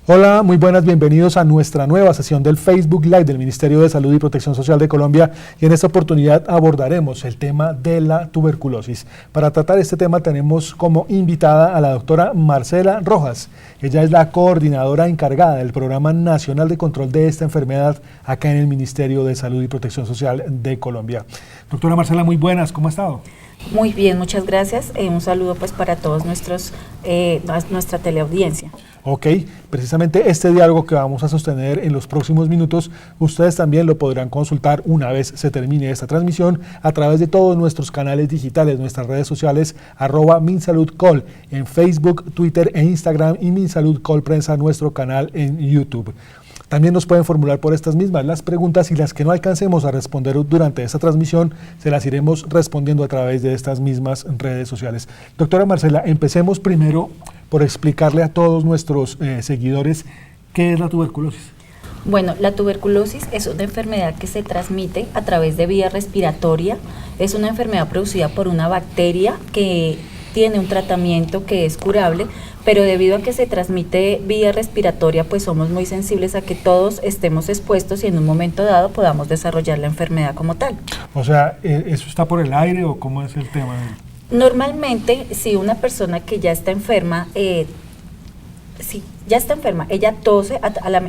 Hola, muy buenas, bienvenidos a nuestra nueva sesión del Facebook Live del Ministerio de Salud y Protección Social de Colombia, y en esta oportunidad abordaremos el tema de la tuberculosis. Para tratar este tema tenemos como invitada a la doctora Marcela Rojas. Ella es la coordinadora encargada del Programa Nacional de Control de esta enfermedad acá en el Ministerio de Salud y Protección Social de Colombia. Doctora Marcela, muy buenas, ¿cómo ha estado? Muy bien, muchas gracias. Un saludo pues para todos nuestra teleaudiencia. Ok, precisamente este diálogo que vamos a sostener en los próximos minutos, ustedes también lo podrán consultar una vez se termine esta transmisión a través de todos nuestros canales digitales, nuestras redes sociales, @MinSaludCol, en Facebook, Twitter e Instagram, y MinSaludCol Prensa, nuestro canal en YouTube. También nos pueden formular por estas mismas las preguntas, y las que no alcancemos a responder durante esta transmisión se las iremos respondiendo a través de estas mismas redes sociales. Doctora Marcela, empecemos primero por explicarle a todos nuestros seguidores qué es la tuberculosis. Bueno, la tuberculosis es una enfermedad que se transmite a través de vía respiratoria. Es una enfermedad producida por una bacteria que tiene un tratamiento que es curable, pero debido a que se transmite vía respiratoria, pues somos muy sensibles a que todos estemos expuestos y en un momento dado podamos desarrollar la enfermedad como tal. O sea, ¿eso está por el aire o cómo es el tema? Normalmente, si una persona que ya está enferma, ella tose,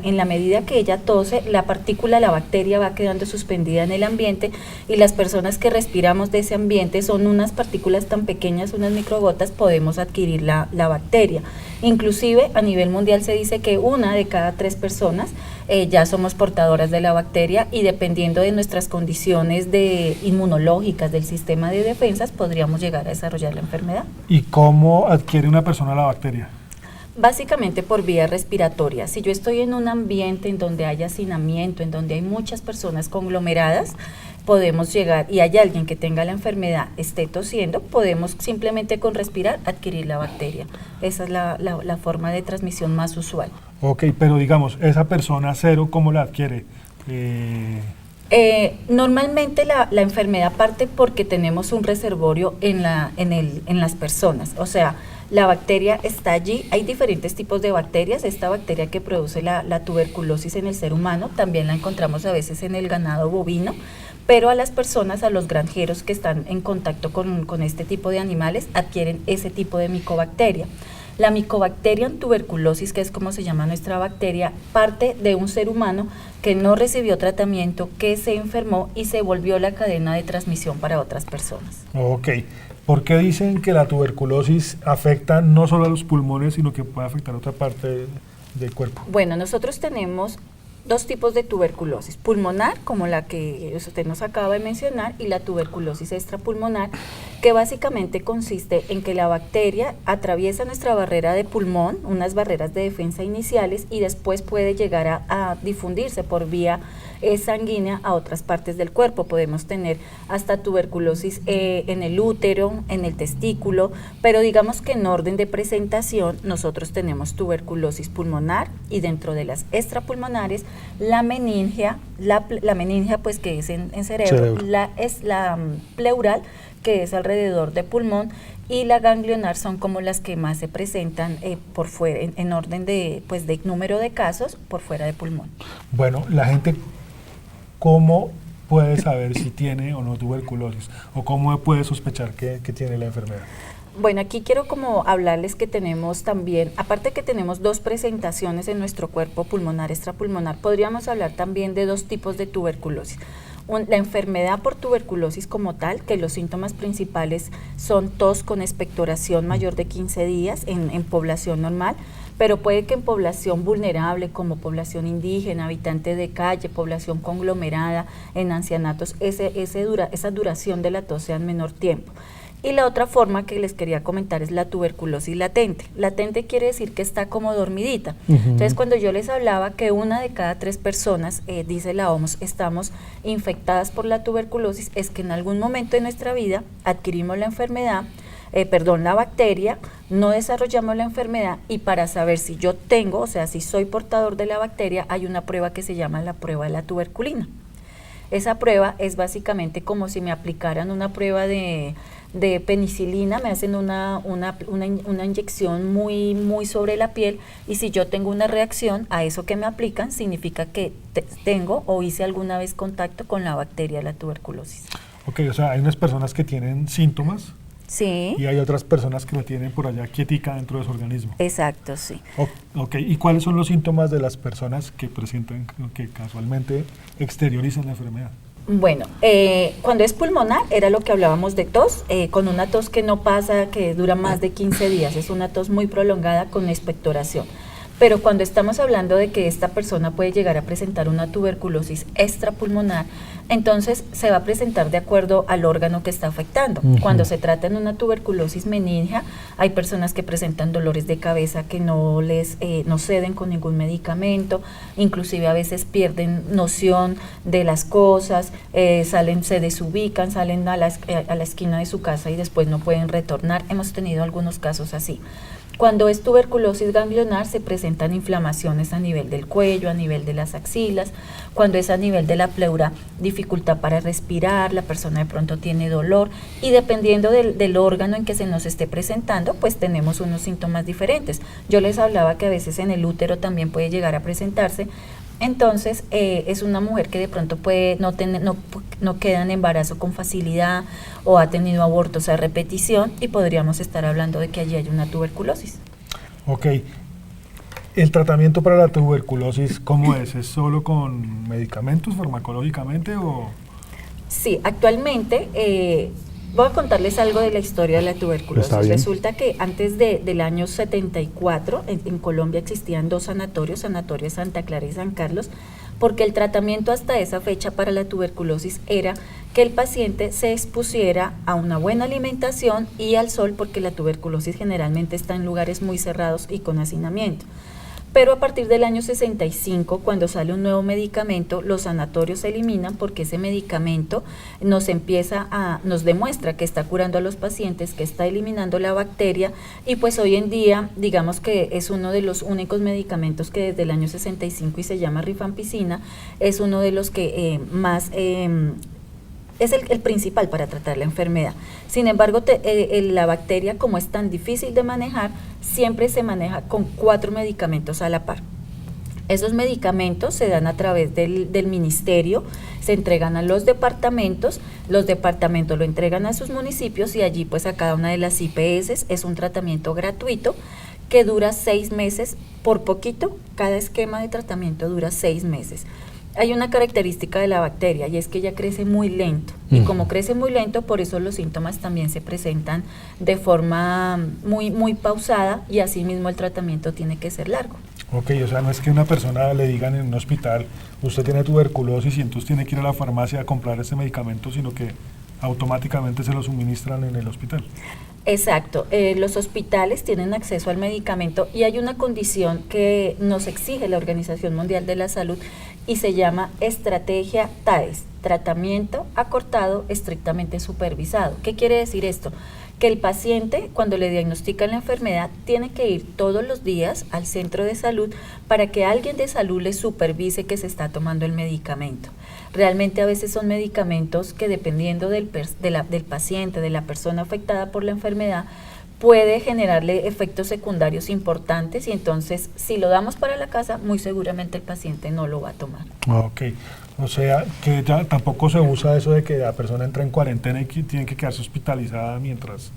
en la medida que ella tose, la partícula, la bacteria va quedando suspendida en el ambiente, y las personas que respiramos de ese ambiente son unas partículas tan pequeñas, unas microgotas, podemos adquirir la bacteria. Inclusive a nivel mundial se dice que 1 de cada 3 personas ya somos portadoras de la bacteria, y dependiendo de nuestras condiciones inmunológicas del sistema de defensas podríamos llegar a desarrollar la enfermedad. ¿Y cómo adquiere una persona la bacteria? Básicamente por vía respiratoria. Si yo estoy en un ambiente en donde hay hacinamiento, en donde hay muchas personas conglomeradas, podemos llegar, y hay alguien que tenga la enfermedad, esté tosiendo, podemos simplemente con respirar adquirir la bacteria. Esa es la forma de transmisión más usual. Ok, pero digamos, esa persona cero, ¿cómo la adquiere? Normalmente la enfermedad parte porque tenemos un reservorio en las personas, o sea, la bacteria está allí. Hay diferentes tipos de bacterias. Esta bacteria que produce la tuberculosis en el ser humano también la encontramos a veces en el ganado bovino, pero a las personas, a los granjeros que están en contacto con este tipo de animales, adquieren ese tipo de micobacteria. La micobacteria en tuberculosis, que es como se llama nuestra bacteria, parte de un ser humano que no recibió tratamiento, que se enfermó y se volvió la cadena de transmisión para otras personas. Ok. ¿Por qué dicen que la tuberculosis afecta no solo a los pulmones, sino que puede afectar a otra parte del cuerpo? Bueno, nosotros tenemos 2 tipos de tuberculosis: pulmonar, como la que usted nos acaba de mencionar, y la tuberculosis extrapulmonar, que básicamente consiste en que la bacteria atraviesa nuestra barrera de pulmón, unas barreras de defensa iniciales, y después puede llegar a difundirse por vía sanguínea a otras partes del cuerpo. Podemos tener hasta tuberculosis en el útero, en el testículo, pero digamos que en orden de presentación nosotros tenemos tuberculosis pulmonar, y dentro de las extrapulmonares la meningia, la meningia pues que es en cerebro. La pleural, que es alrededor de pulmón, y la ganglionar son como las que más se presentan por fuera, en orden de número de casos por fuera de pulmón. Bueno, la gente, ¿cómo puede saber si tiene o no tuberculosis? ¿O cómo puede sospechar que tiene la enfermedad? Bueno, aquí quiero como hablarles que tenemos también, aparte que tenemos 2 presentaciones en nuestro cuerpo, pulmonar, extrapulmonar, podríamos hablar también de 2 tipos de tuberculosis. La enfermedad por tuberculosis como tal, que los síntomas principales son tos con expectoración mayor de 15 días en población normal, pero puede que en población vulnerable como población indígena, habitante de calle, población conglomerada, en ancianatos, esa duración de la tos sea en menor tiempo. Y la otra forma que les quería comentar es la tuberculosis latente. Latente quiere decir que está como dormidita. Entonces, cuando yo les hablaba que 1 de cada 3 personas, dice la OMS, estamos infectadas por la tuberculosis, es que en algún momento de nuestra vida adquirimos la enfermedad, la bacteria, no desarrollamos la enfermedad, y para saber si yo tengo, o sea, si soy portador de la bacteria, hay una prueba que se llama la prueba de la tuberculina. Esa prueba es básicamente como si me aplicaran una prueba de de penicilina, me hacen una inyección muy sobre la piel, y si yo tengo una reacción a eso que me aplican, significa que tengo o hice alguna vez contacto con la bacteria de la tuberculosis. Ok, o sea, hay unas personas que tienen síntomas. Sí. Y hay otras personas que lo tienen por allá quietica dentro de su organismo. Exacto, sí. Ok, ¿y cuáles son los síntomas de las personas que presentan, que casualmente exteriorizan la enfermedad? Bueno, cuando es pulmonar, era lo que hablábamos de tos, con una tos que no pasa, que dura más de 15 días, es una tos muy prolongada con expectoración. Pero cuando estamos hablando de que esta persona puede llegar a presentar una tuberculosis extrapulmonar, entonces se va a presentar de acuerdo al órgano que está afectando. Cuando se trata de una tuberculosis meningea, hay personas que presentan dolores de cabeza que no ceden con ningún medicamento, inclusive a veces pierden noción de las cosas, se desubican, salen a la esquina de su casa y después no pueden retornar. Hemos tenido algunos casos así. Cuando es tuberculosis ganglionar, se presentan inflamaciones a nivel del cuello, a nivel de las axilas. Cuando es a nivel de la pleura, dificultad para respirar, la persona de pronto tiene dolor, y dependiendo del órgano en que se nos esté presentando, pues tenemos unos síntomas diferentes. Yo les hablaba que a veces en el útero también puede llegar a presentarse. Entonces, es una mujer que de pronto puede no queda en embarazo con facilidad, o ha tenido abortos a repetición, y podríamos estar hablando de que allí hay una tuberculosis. Ok. ¿El tratamiento para la tuberculosis cómo es? ¿Es solo con medicamentos farmacológicamente o...? Sí, actualmente... voy a contarles algo de la historia de la tuberculosis. Resulta que antes del año 74 en Colombia existían dos sanatorios, Sanatorio Santa Clara y San Carlos, porque el tratamiento hasta esa fecha para la tuberculosis era que el paciente se expusiera a una buena alimentación y al sol, porque la tuberculosis generalmente está en lugares muy cerrados y con hacinamiento. Pero a partir del año 65, cuando sale un nuevo medicamento, los sanatorios se eliminan porque ese medicamento nos demuestra que está curando a los pacientes, que está eliminando la bacteria, y pues hoy en día, digamos que es uno de los únicos medicamentos que desde el año 65, y se llama rifampicina, es uno de los que es el principal para tratar la enfermedad. Sin embargo, la bacteria, como es tan difícil de manejar, siempre se maneja con 4 medicamentos a la par. Esos medicamentos se dan a través del ministerio, se entregan a los departamentos lo entregan a sus municipios, y allí pues a cada una de las IPS es un tratamiento gratuito que dura 6 meses, por poquito, cada esquema de tratamiento dura 6 meses. Hay una característica de la bacteria, y es que ella crece muy lento, y como crece muy lento, por eso los síntomas también se presentan de forma muy pausada, y asimismo el tratamiento tiene que ser largo. Ok, o sea, no es que una persona le digan en un hospital, usted tiene tuberculosis y entonces tiene que ir a la farmacia a comprar ese medicamento, sino que automáticamente se lo suministran en el hospital. Exacto, los hospitales tienen acceso al medicamento, y hay una condición que nos exige la Organización Mundial de la Salud, y se llama estrategia TAES, tratamiento acortado estrictamente supervisado. ¿Qué quiere decir esto? Que el paciente, cuando le diagnostican la enfermedad, tiene que ir todos los días al centro de salud para que alguien de salud le supervise que se está tomando el medicamento. Realmente a veces son medicamentos que, dependiendo del paciente, de la persona afectada por la enfermedad, puede generarle efectos secundarios importantes, y entonces si lo damos para la casa, muy seguramente el paciente no lo va a tomar. Ok, o sea que ya tampoco se usa eso de que la persona entra en cuarentena y que tiene que quedarse hospitalizada mientras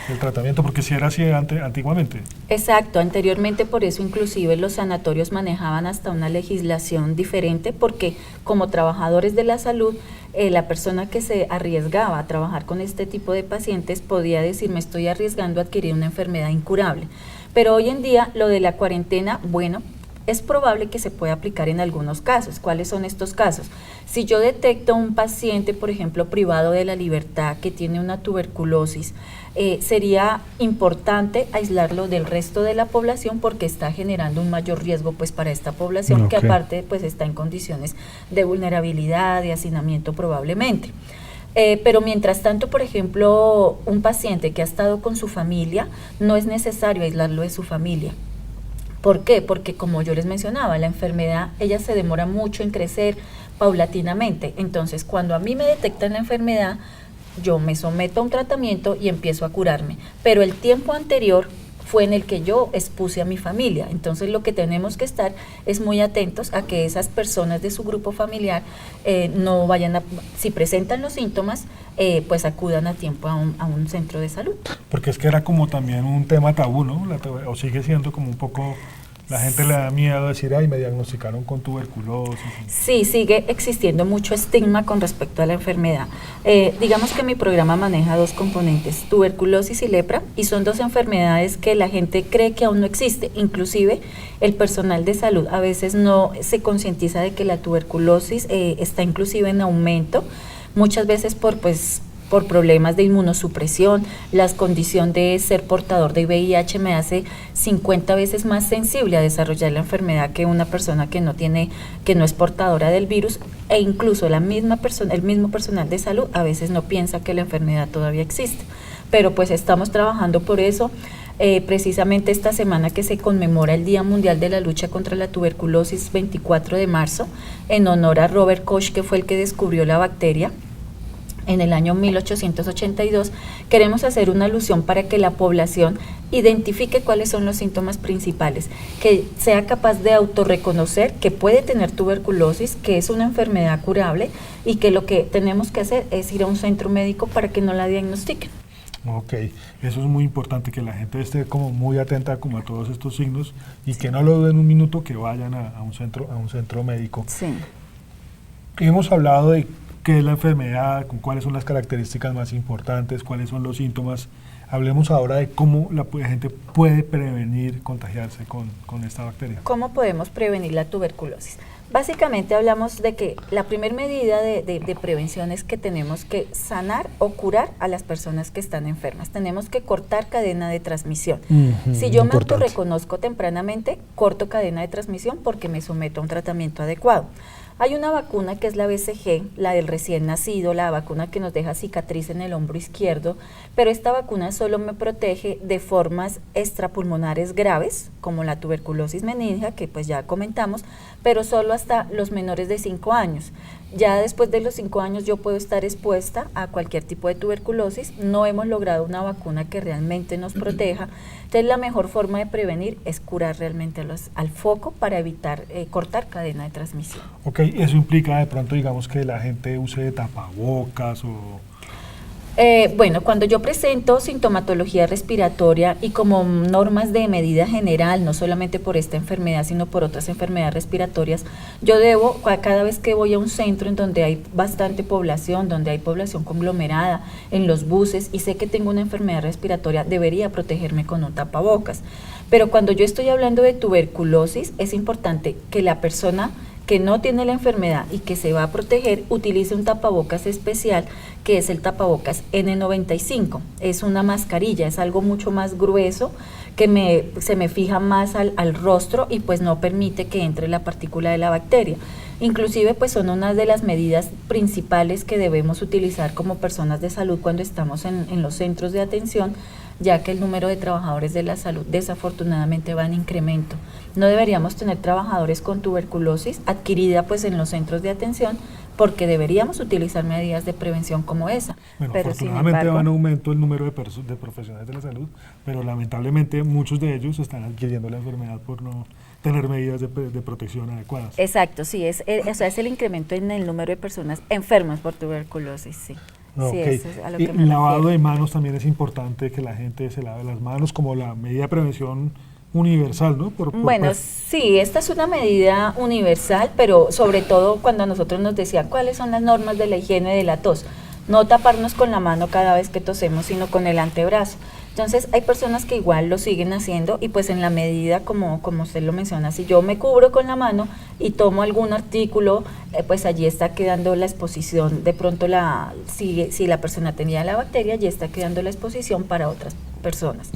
el tratamiento, porque si era así antiguamente. Exacto, anteriormente por eso inclusive los sanatorios manejaban hasta una legislación diferente, porque como trabajadores de la salud, la persona que se arriesgaba a trabajar con este tipo de pacientes podía decir: me estoy arriesgando a adquirir una enfermedad incurable. Pero hoy en día lo de la cuarentena, bueno, es probable que se pueda aplicar en algunos casos. ¿Cuáles son estos casos? Si yo detecto un paciente, por ejemplo, privado de la libertad, que tiene una tuberculosis, sería importante aislarlo del resto de la población, porque está generando un mayor riesgo pues para esta población, que aparte pues está en condiciones de vulnerabilidad, de hacinamiento probablemente. Pero mientras tanto, por ejemplo, un paciente que ha estado con su familia, no es necesario aislarlo de su familia. ¿Por qué? Porque, como yo les mencionaba, la enfermedad, ella se demora mucho en crecer paulatinamente. Entonces, cuando a mí me detectan la enfermedad, yo me someto a un tratamiento y empiezo a curarme, pero el tiempo anterior fue en el que yo expuse a mi familia. Entonces lo que tenemos que estar es muy atentos a que esas personas de su grupo familiar no vayan a, si presentan los síntomas, pues acudan a tiempo a un centro de salud. Porque es que era como también un tema tabú, ¿no? O sigue siendo como un poco... La gente le da miedo decir, ay, me diagnosticaron con tuberculosis. Sí, sigue existiendo mucho estigma con respecto a la enfermedad. Digamos que mi programa maneja dos componentes, tuberculosis y lepra, y son dos enfermedades que la gente cree que aún no existe. Inclusive el personal de salud a veces no se concientiza de que la tuberculosis está inclusive en aumento, muchas veces por problemas de inmunosupresión. La condición de ser portador de VIH me hace 50 veces más sensible a desarrollar la enfermedad que una persona que no es portadora del virus, e incluso el mismo personal de salud a veces no piensa que la enfermedad todavía existe. Pero pues estamos trabajando por eso. Precisamente esta semana que se conmemora el Día Mundial de la Lucha contra la Tuberculosis, 24 de marzo, en honor a Robert Koch, que fue el que descubrió la bacteria en el año 1882, queremos hacer una alusión para que la población identifique cuáles son los síntomas principales, que sea capaz de autorreconocer que puede tener tuberculosis, que es una enfermedad curable y que lo que tenemos que hacer es ir a un centro médico para que no la diagnostiquen. Ok, eso es muy importante, que la gente esté como muy atenta como a todos estos signos y que no lo duden un minuto, que vayan a un centro médico. Sí. Hemos hablado de qué es la enfermedad, cuáles son las características más importantes, cuáles son los síntomas. Hablemos ahora de cómo la gente puede prevenir contagiarse con esta bacteria. ¿Cómo podemos prevenir la tuberculosis? Básicamente hablamos de que la primera medida de prevención es que tenemos que sanar o curar a las personas que están enfermas. Tenemos que cortar cadena de transmisión. Si yo me autorreconozco tempranamente, corto cadena de transmisión porque me someto a un tratamiento adecuado. Hay una vacuna que es la BCG, la del recién nacido, la vacuna que nos deja cicatriz en el hombro izquierdo, pero esta vacuna solo me protege de formas extrapulmonares graves, como la tuberculosis meningia, que pues ya comentamos, pero solo hasta los menores de 5 años. Ya después de los 5 años yo puedo estar expuesta a cualquier tipo de tuberculosis. No hemos logrado una vacuna que realmente nos proteja. Entonces la mejor forma de prevenir es curar realmente al foco para evitar cortar cadena de transmisión. Ok, eso implica de pronto, digamos, que la gente use tapabocas o... Bueno, cuando yo presento sintomatología respiratoria y como normas de medida general, no solamente por esta enfermedad, sino por otras enfermedades respiratorias, yo debo, cada vez que voy a un centro en donde hay bastante población, donde hay población conglomerada, en los buses, y sé que tengo una enfermedad respiratoria, debería protegerme con un tapabocas. Pero cuando yo estoy hablando de tuberculosis, es importante que la persona que no tiene la enfermedad y que se va a proteger, utilice un tapabocas especial, que es el tapabocas N95. Es una mascarilla, es algo mucho más grueso, que se me fija más al rostro y pues no permite que entre la partícula de la bacteria. Inclusive pues son una de las medidas principales que debemos utilizar como personas de salud cuando estamos en los centros de atención, ya que el número de trabajadores de la salud desafortunadamente va en incremento. No deberíamos tener trabajadores con tuberculosis adquirida pues en los centros de atención, porque deberíamos utilizar medidas de prevención como esa. Bueno, pero afortunadamente va en aumento el número de profesionales de la salud, pero lamentablemente muchos de ellos están adquiriendo la enfermedad por no tener medidas de protección adecuadas. Exacto, sí, es el incremento en el número de personas enfermas por tuberculosis, sí. Okay. Sí, eso es a lo y que me lavado refiero. de manos también es importante, que la gente se lave las manos como la medida de prevención universal, ¿no? Bueno, sí, esta es una medida universal, pero sobre todo cuando a nosotros nos decían cuáles son las normas de la higiene de la tos. No taparnos con la mano cada vez que tosemos, sino con el antebrazo. Entonces hay personas que igual lo siguen haciendo y pues en la medida, como usted lo menciona, si yo me cubro con la mano y tomo algún artículo, pues allí está quedando la exposición, de pronto si la persona tenía la bacteria, allí está quedando la exposición para otras personas.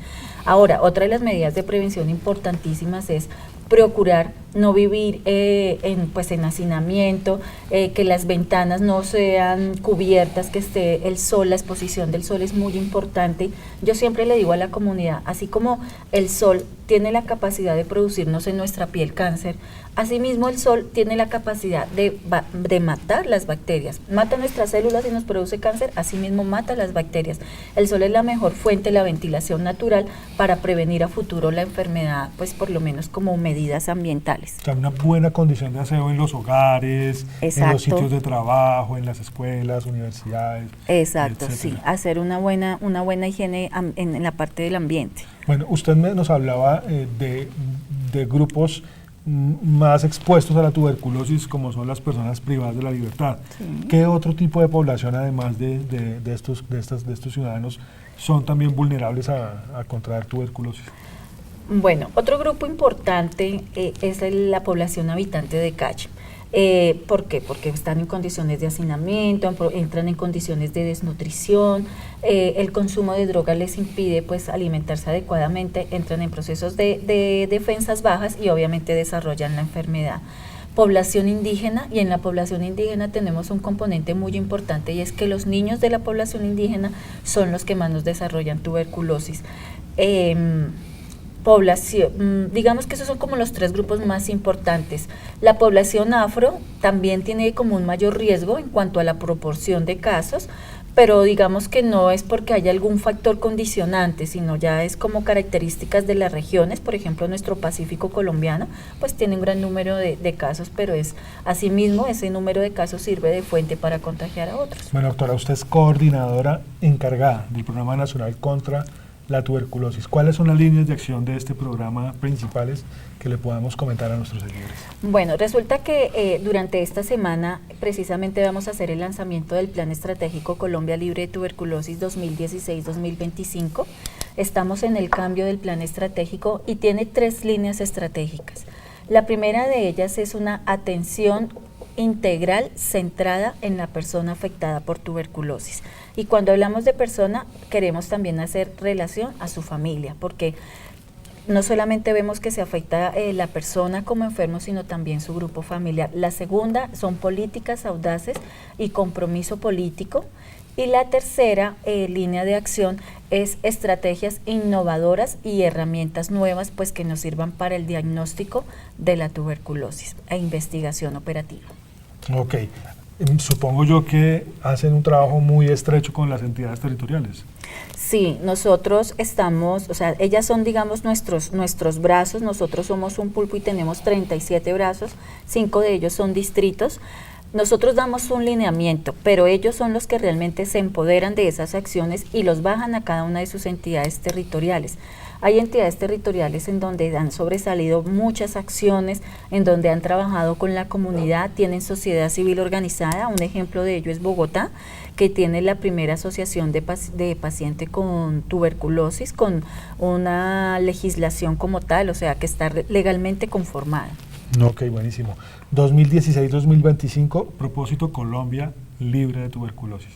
Ahora, otra de las medidas de prevención importantísimas es procurar no vivir en hacinamiento, que las ventanas no sean cubiertas, que esté el sol, la exposición del sol es muy importante. Yo siempre le digo a la comunidad, así como el sol tiene la capacidad de producirnos en nuestra piel cáncer, asimismo el sol tiene la capacidad de matar las bacterias, mata nuestras células y nos produce cáncer, asimismo mata las bacterias. El sol es la mejor fuente de la ventilación natural para prevenir a futuro la enfermedad, pues por lo menos como medidas ambientales. O sea, una buena condición de aseo en los hogares, Exacto. en los sitios de trabajo, en las escuelas, universidades. Exacto, etcétera. sí, hacer una buena higiene en la parte del ambiente. Bueno, usted nos hablaba de grupos más expuestos a la tuberculosis, como son las personas privadas de la libertad. Sí. ¿Qué otro tipo de población, además de estos ciudadanos, son también vulnerables a contraer tuberculosis? Bueno, otro grupo importante es la población habitante de calle. ¿Por qué? Porque están en condiciones de hacinamiento, entran en condiciones de desnutrición, el consumo de drogas les impide pues alimentarse adecuadamente, entran en procesos de defensas bajas y obviamente desarrollan la enfermedad. Población indígena, y en la población indígena tenemos un componente muy importante, y es que los niños de la población indígena son los que más nos desarrollan tuberculosis. Población, digamos que esos son como los tres grupos más importantes. La población afro también tiene como un mayor riesgo en cuanto a la proporción de casos, pero digamos que no es porque haya algún factor condicionante, sino ya es como características de las regiones. Por ejemplo, nuestro Pacífico colombiano pues tiene un gran número de casos, pero es asimismo ese número de casos sirve de fuente para contagiar a otros. Bueno, doctora, usted es coordinadora encargada del Programa Nacional contra la Tuberculosis. ¿Cuáles son las líneas de acción de este programa principales que le podamos comentar a nuestros seguidores? Bueno, resulta que durante esta semana precisamente vamos a hacer el lanzamiento del Plan Estratégico Colombia Libre de Tuberculosis 2016-2025. Estamos en el cambio del plan estratégico y tiene 3 líneas estratégicas. La primera de ellas es una atención integral centrada en la persona afectada por tuberculosis. Y cuando hablamos de persona, queremos también hacer relación a su familia, porque no solamente vemos que se afecta la persona como enfermo, sino también su grupo familiar. La segunda son políticas audaces y compromiso político. Y la tercera línea de acción es estrategias innovadoras y herramientas nuevas pues que nos sirvan para el diagnóstico de la tuberculosis e investigación operativa. Ok. Supongo yo que hacen un trabajo muy estrecho con las entidades territoriales. Sí, nosotros estamos, o sea, ellas son, digamos, nuestros brazos. Nosotros somos un pulpo y tenemos 37 brazos, 5 de ellos son distritos. Nosotros damos un lineamiento, pero ellos son los que realmente se empoderan de esas acciones y los bajan a cada una de sus entidades territoriales. Hay entidades territoriales en donde han sobresalido muchas acciones, en donde han trabajado con la comunidad, tienen sociedad civil organizada. Un ejemplo de ello es Bogotá, que tiene la primera asociación de paciente con tuberculosis, con una legislación como tal, o sea, que está legalmente conformada. Ok, buenísimo. 2016-2025, propósito Colombia libre de tuberculosis.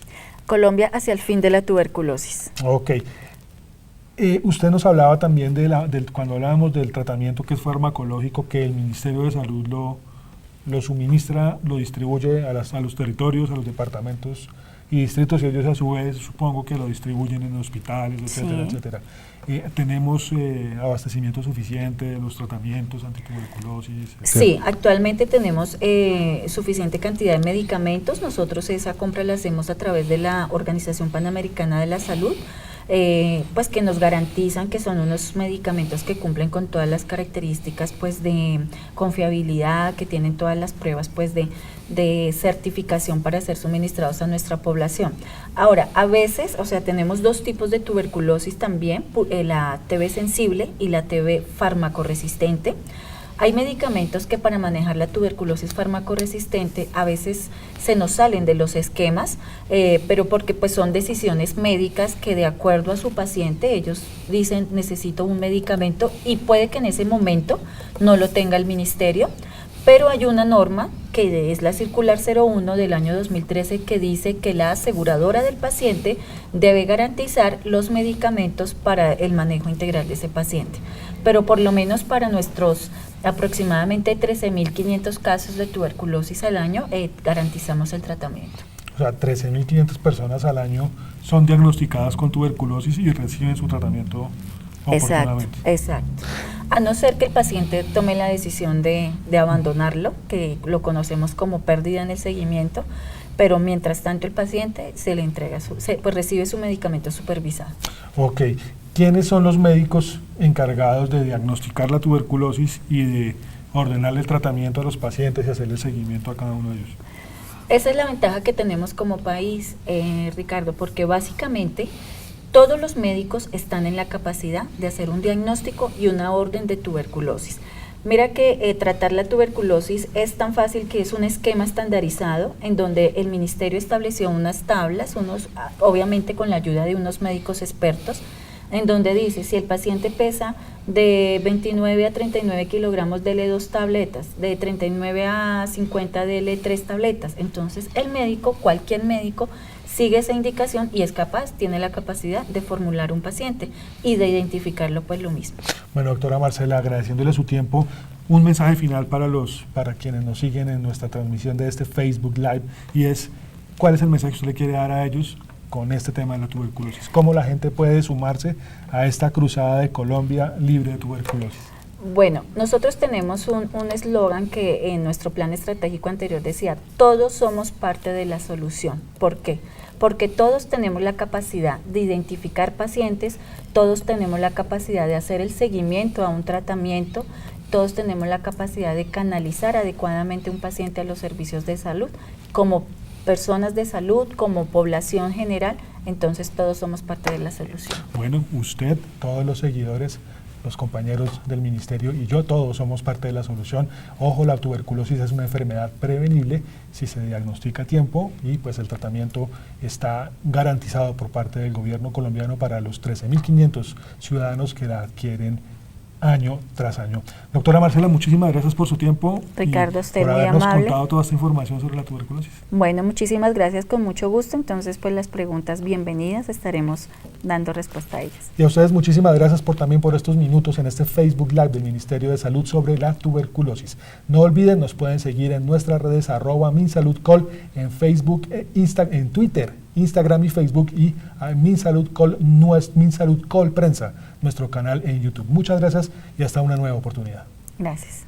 Colombia hacia el fin de la tuberculosis. Ok. Usted nos hablaba también cuando hablábamos del tratamiento que es farmacológico, que el Ministerio de Salud lo suministra, lo distribuye a los territorios, a los departamentos y distritos, y ellos a su vez supongo que lo distribuyen en hospitales, etcétera, sí, etcétera. ¿Tenemos abastecimiento suficiente de los tratamientos antituberculosis? Sí, actualmente tenemos suficiente cantidad de medicamentos. Nosotros esa compra la hacemos a través de la Organización Panamericana de la Salud, pues que nos garantizan que son unos medicamentos que cumplen con todas las características pues de confiabilidad, que tienen todas las pruebas pues de certificación para ser suministrados a nuestra población. Ahora, a veces, o sea, tenemos 2 tipos de tuberculosis también, la TB sensible y la TB farmacoresistente. Hay medicamentos que para manejar la tuberculosis farmacoresistente a veces se nos salen de los esquemas, pero porque pues son decisiones médicas que de acuerdo a su paciente ellos dicen necesito un medicamento y puede que en ese momento no lo tenga el ministerio, pero hay una norma que es la Circular 01 del año 2013 que dice que la aseguradora del paciente debe garantizar los medicamentos para el manejo integral de ese paciente. Pero por lo menos para nuestros aproximadamente 13.500 casos de tuberculosis al año, garantizamos el tratamiento. O sea, 13.500 personas al año son diagnosticadas con tuberculosis y reciben su tratamiento oportunamente. Exacto. A no ser que el paciente tome la decisión de abandonarlo, que lo conocemos como pérdida en el seguimiento, pero mientras tanto el paciente se le entrega pues recibe su medicamento supervisado. Ok. ¿Quiénes son los médicos encargados de diagnosticar la tuberculosis y de ordenarle el tratamiento a los pacientes y hacerle seguimiento a cada uno de ellos? Esa es la ventaja que tenemos como país, Ricardo, porque básicamente todos los médicos están en la capacidad de hacer un diagnóstico y una orden de tuberculosis. Mira que tratar la tuberculosis es tan fácil que es un esquema estandarizado en donde el ministerio estableció unas tablas, obviamente con la ayuda de unos médicos expertos, en donde dice, si el paciente pesa de 29 a 39 kilogramos, dele 2 tabletas, de 39 a 50 dele 3 tabletas. Entonces el médico, cualquier médico, sigue esa indicación y es capaz, tiene la capacidad de formular un paciente y de identificarlo, pues lo mismo. Bueno, doctora Marcela, agradeciéndole su tiempo, un mensaje final para quienes nos siguen en nuestra transmisión de este Facebook Live, y es, ¿cuál es el mensaje que usted le quiere dar a ellos con este tema de la tuberculosis? ¿Cómo la gente puede sumarse a esta cruzada de Colombia libre de tuberculosis? Bueno, nosotros tenemos un eslogan que en nuestro plan estratégico anterior decía, todos somos parte de la solución. ¿Por qué? Porque todos tenemos la capacidad de identificar pacientes, todos tenemos la capacidad de hacer el seguimiento a un tratamiento, todos tenemos la capacidad de canalizar adecuadamente un paciente a los servicios de salud, como personas de salud, como población general, entonces todos somos parte de la solución. Bueno, usted, todos los seguidores, los compañeros del ministerio y yo, todos somos parte de la solución. Ojo, la tuberculosis es una enfermedad prevenible si se diagnostica a tiempo y pues el tratamiento está garantizado por parte del gobierno colombiano para los 13.500 ciudadanos que la adquieren año tras año. Doctora Marcela, muchísimas gracias por su tiempo. Ricardo, usted por muy habernos amable. contado toda esta información sobre la tuberculosis. Bueno, muchísimas gracias, con mucho gusto. Entonces, pues las preguntas bienvenidas, estaremos dando respuesta a ellas. Y a ustedes muchísimas gracias también por estos minutos en este Facebook Live del Ministerio de Salud sobre la tuberculosis. No olviden, nos pueden seguir en nuestras redes @MinSaludCol, en Facebook, en Twitter, Instagram y Facebook, y a MinSaludCol, MinSaludCol Prensa, nuestro canal en YouTube. Muchas gracias y hasta una nueva oportunidad. Gracias.